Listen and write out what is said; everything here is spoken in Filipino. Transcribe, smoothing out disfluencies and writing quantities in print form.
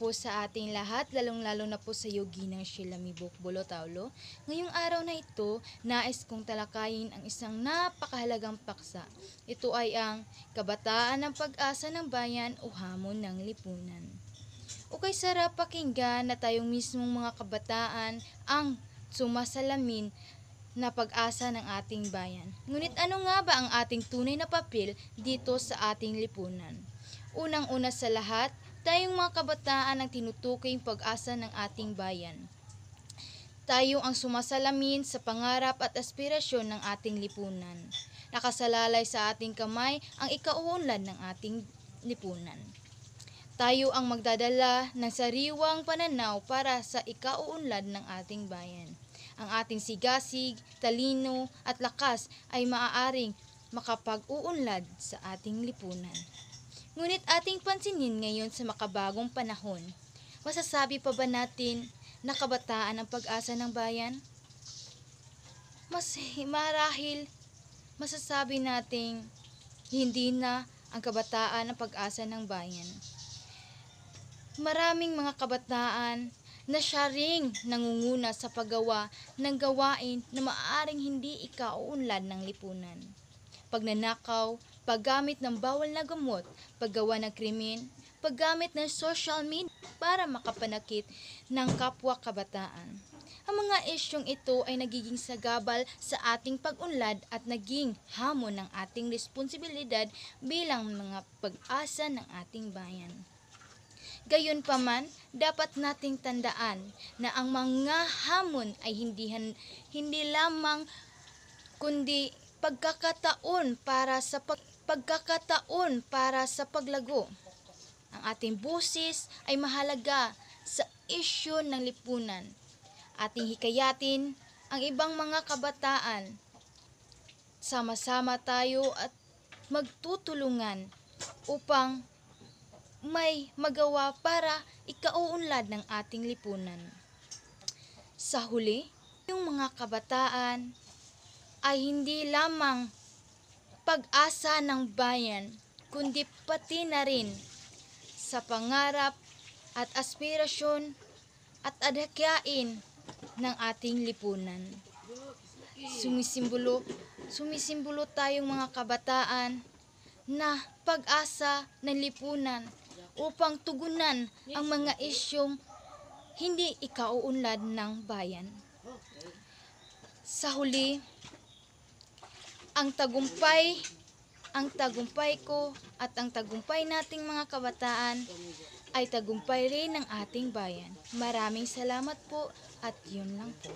po sa ating lahat, lalong-lalo na po sa Yoginang Shilami Bukbulo Taulo. Ngayong araw na ito, nais kong talakayin ang isang napakahalagang paksa. Ito ay ang kabataan ng pag-asa ng bayan o hamon ng lipunan. Ukay sarap pakinggan na tayong mismong mga kabataan ang sumasalamin na pag-asa ng ating bayan. Ngunit ano nga ba ang ating tunay na papel dito sa ating lipunan? Unang-una sa lahat, tayong mga kabataan ang tinutuking pag-asa ng ating bayan. Tayo ang sumasalamin sa pangarap at aspirasyon ng ating lipunan. Nakasalalay sa ating kamay ang ikauunlad ng ating lipunan. Tayo ang magdadala ng sariwang pananaw para sa ikauunlad ng ating bayan. Ang ating sigasig, talino at lakas ay maaaring makapag-uunlad sa ating lipunan. Ngunit ating pansinin ngayon sa makabagong panahon, masasabi pa ba natin na kabataan ang pag-asa ng bayan? Marahil masasabi nating hindi na ang kabataan ang pag-asa ng bayan. Maraming mga kabataan na siya ring nangunguna sa paggawa ng gawain na maaaring hindi ikauunlad ng lipunan. Pagnanakaw, paggamit ng bawal na gamot, paggawa ng krimen, paggamit ng social media para makapanakit ng kapwa kabataan. Ang mga isyong ito ay nagiging sagabal sa ating pag-unlad at naging hamon ng ating responsibilidad bilang mga pag-asa ng ating bayan. Gayunpaman, dapat nating tandaan na ang mga hamon ay hindi lamang kundi pagkakataon para sa paglago. Ang ating busis ay mahalaga sa isyu ng lipunan. Ating hikayatin ang ibang mga kabataan. Sama-sama tayo at magtutulungan upang may magawa para ikauunlad ng ating lipunan. Sa huli, yung mga kabataan ay hindi lamang pag-asa ng bayan, kundi pati na rin sa pangarap at aspirasyon at adhikain ng ating lipunan. Sumisimbolo tayong mga kabataan na pag-asa ng lipunan upang tugunan ang mga isyong hindi ikauunlad ng bayan. Sa huli, ang tagumpay ko at ang tagumpay nating mga kabataan ay tagumpay rin ng ating bayan. Maraming salamat po at yun lang po.